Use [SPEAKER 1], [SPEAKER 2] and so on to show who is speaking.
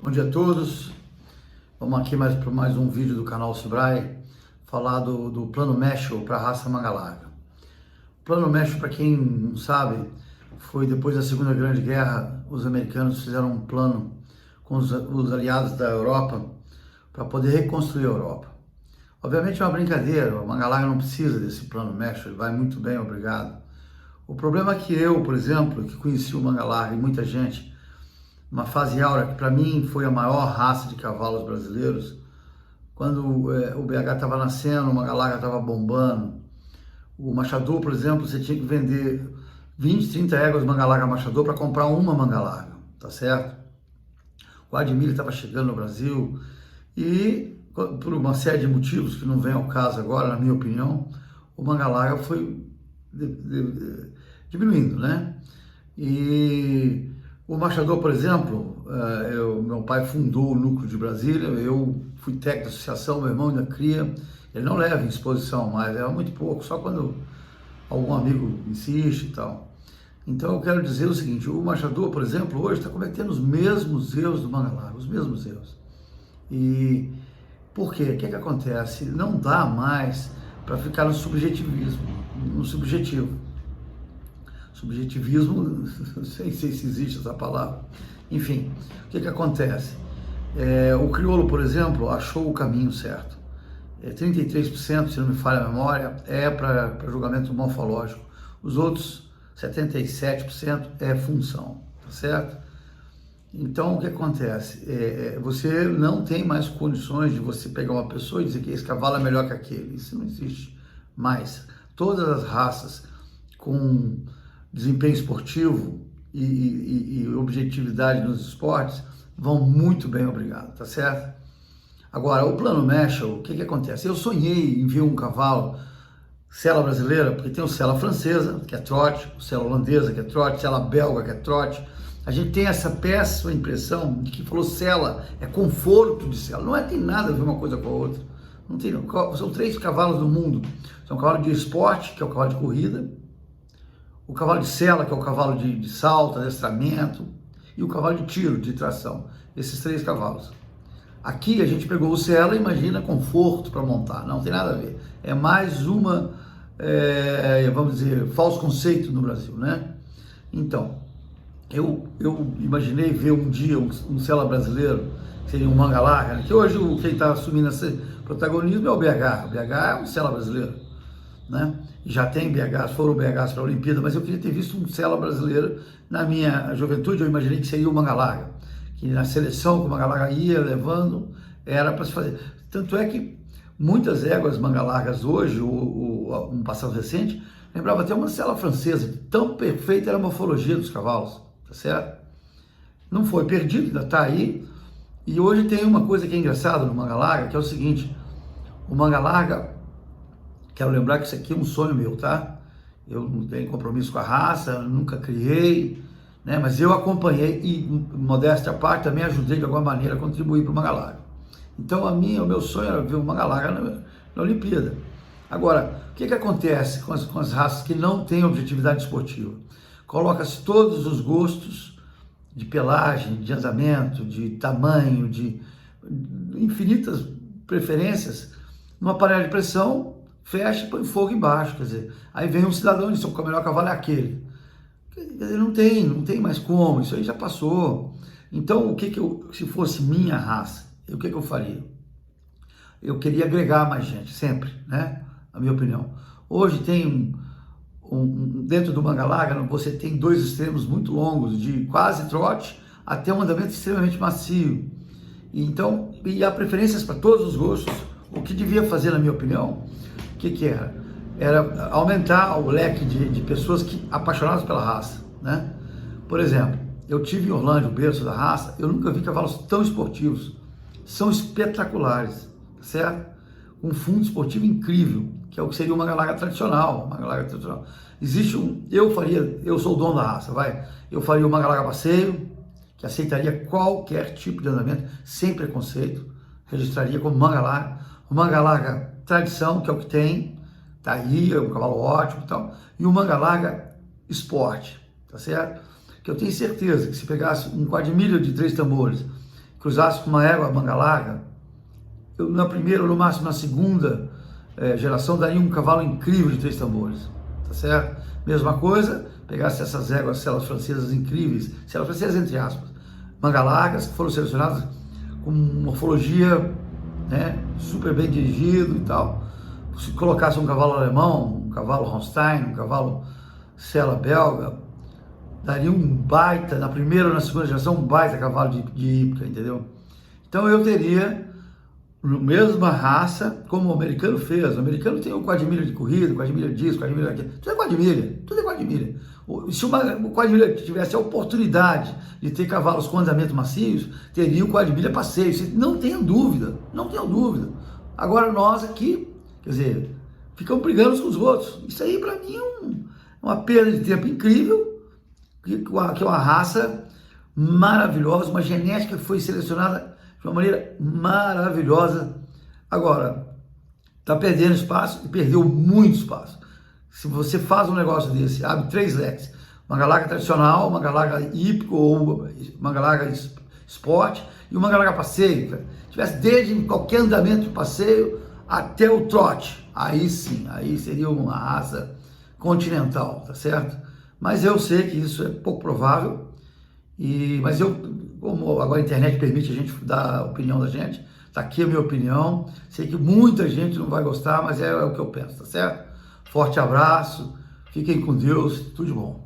[SPEAKER 1] Bom dia a todos. Vamos aqui para mais um vídeo do canal Sebrae falar do plano Marshall para a raça manga larga. O plano Marshall, para quem não sabe, foi depois da Segunda Grande Guerra. Os americanos fizeram um plano com os aliados da Europa para poder reconstruir a Europa. Obviamente é uma brincadeira, a manga larga não precisa desse plano Marshall, ele vai muito bem, obrigado. O problema é que eu, por exemplo, que conheci o manga larga e muita gente, uma fase áurea que para mim foi a maior raça de cavalos brasileiros, quando o BH estava nascendo, o manga larga estava bombando. O machador, por exemplo, você tinha que vender 20, 30 éguas manga larga machador para comprar uma manga larga, tá certo? O Admir estava chegando no Brasil e, por uma série de motivos que não vem ao caso agora, na minha opinião, o manga larga foi diminuindo, né? E o machador, por exemplo, meu pai fundou o núcleo de Brasília, eu fui técnico da associação, meu irmão ainda cria, ele não leva em exposição mais, é muito pouco, só quando algum amigo insiste e tal. Então eu quero dizer o seguinte, o machador, por exemplo, hoje está cometendo os mesmos erros do manga larga, os mesmos erros. E por quê? O que acontece? Não dá mais para ficar no subjetivismo, no subjetivo. Subjetivismo, não sei se existe essa palavra. Enfim, o que acontece? O crioulo, por exemplo, achou o caminho certo. 33%, se não me falha a memória, é para julgamento morfológico. Os outros 77% é função, tá certo? Então, o que acontece? Você não tem mais condições de você pegar uma pessoa e dizer que esse cavalo é melhor que aquele. Isso não existe mais. Todas as raças com desempenho esportivo e objetividade nos esportes vão muito bem, obrigado, tá certo? Agora, o plano Marshall, o que acontece? Eu sonhei em ver um cavalo sela brasileira, porque tem o sela francesa, que é trote, o sela holandesa, que é trote, sela belga, que é trote. A gente tem essa péssima impressão de que falou sela, é conforto de sela. Não tem nada a ver uma coisa com a outra. Não tem, são 3 cavalos no mundo. São o cavalo de esporte, que é o cavalo de corrida, o cavalo de sela, que é o cavalo de salto, adestramento, e o cavalo de tiro, de tração. Esses 3 cavalos. Aqui a gente pegou o sela e imagina conforto para montar. Não tem nada a ver. É mais uma, vamos dizer, falso conceito no Brasil, né? Então, eu imaginei ver um dia um sela brasileiro, que seria um manga larga, que hoje quem está assumindo esse protagonismo é o BH. O BH é um sela brasileiro, né? Já tem BHs, foram BHs para a Olimpíada, mas eu queria ter visto um sela brasileiro. Na minha juventude eu imaginei que seria o manga larga, que na seleção que o manga larga ia levando, era para se fazer. Tanto é que muitas éguas manga largas hoje, um passado recente, lembrava até uma sela francesa, tão perfeita era a morfologia dos cavalos, tá certo? Não foi perdido, ainda está aí. E hoje tem uma coisa que é engraçada no manga larga, que é o seguinte, o manga larga, quero lembrar que isso aqui é um sonho meu, tá? Eu não tenho compromisso com a raça, nunca criei, né? Mas eu acompanhei e, modéstia à parte, também ajudei de alguma maneira a contribuir para o manga larga. Então, o meu sonho era ver o manga larga na Olimpíada. Agora, o que acontece com as raças que não têm objetividade esportiva? Coloca-se todos os gostos de pelagem, de andamento, de tamanho, de infinitas preferências numa panela de pressão, fecha e põe fogo embaixo, quer dizer, aí vem um cidadão e diz, o melhor cavalo é aquele. Quer dizer, não tem mais como, isso aí já passou. Então, se fosse minha raça, o que eu faria? Eu queria agregar mais gente, sempre, né? A minha opinião. Hoje tem dentro do manga larga, você tem 2 extremos muito longos, de quase trote até um andamento extremamente macio. Então, e há preferências para todos os gostos. O que devia fazer, na minha opinião, o que era? Era aumentar o leque de pessoas apaixonadas pela raça, né? Por exemplo, eu tive em Orlândia, o berço da raça, eu nunca vi cavalos tão esportivos, são espetaculares, certo? Um fundo esportivo incrível, que é o que seria uma manga larga tradicional, Existe eu sou o dono da raça, eu faria uma manga larga passeio, que aceitaria qualquer tipo de andamento, sem preconceito, registraria como manga larga, uma manga larga tradição, que é o que tem, tá aí, é um cavalo ótimo e tal, e o manga larga esporte, tá certo? Que eu tenho certeza que se pegasse um quadrilha de 3 tambores, cruzasse com uma égua manga larga, eu, na primeira ou no máximo na segunda geração, daria um cavalo incrível de 3 tambores, tá certo? Mesma coisa, pegasse essas éguas, celas francesas incríveis, celas francesas entre aspas, manga largas, que foram selecionadas com morfologia, né, super bem dirigido e tal. Se colocasse um cavalo alemão, um cavalo Holstein, um cavalo sela belga, daria um baita, na primeira ou na segunda geração, um baita cavalo de hípica, entendeu? Então eu teria a mesma raça como o americano fez. O americano tem o quadrimilha de corrida, o quadrimilha disso, o quadrimilha daquilo. Tudo é quadrimilha, tudo é quadrimilha. Se o quadrimilha tivesse a oportunidade de ter cavalos com andamento macios, teria o quadrimilha passeio. Não tenha dúvida, não tenha dúvida. Agora nós aqui, quer dizer, ficamos brigando uns com os outros. Isso aí para mim é uma perda de tempo incrível, que é uma raça maravilhosa, uma genética que foi selecionada de uma maneira maravilhosa. Agora, está perdendo espaço e perdeu muito espaço. Se você faz um negócio desse, abre 3 leques, manga larga tradicional, manga larga hípico ou manga larga esporte e uma manga larga passeio, tivesse desde qualquer andamento de passeio até o trote, aí sim, aí seria uma raça continental, tá certo? Mas eu sei que isso é pouco provável, mas como agora a internet permite a gente dar a opinião da gente, tá aqui a minha opinião, sei que muita gente não vai gostar, mas é o que eu penso, tá certo? Forte abraço, fiquem com Deus, tudo de bom.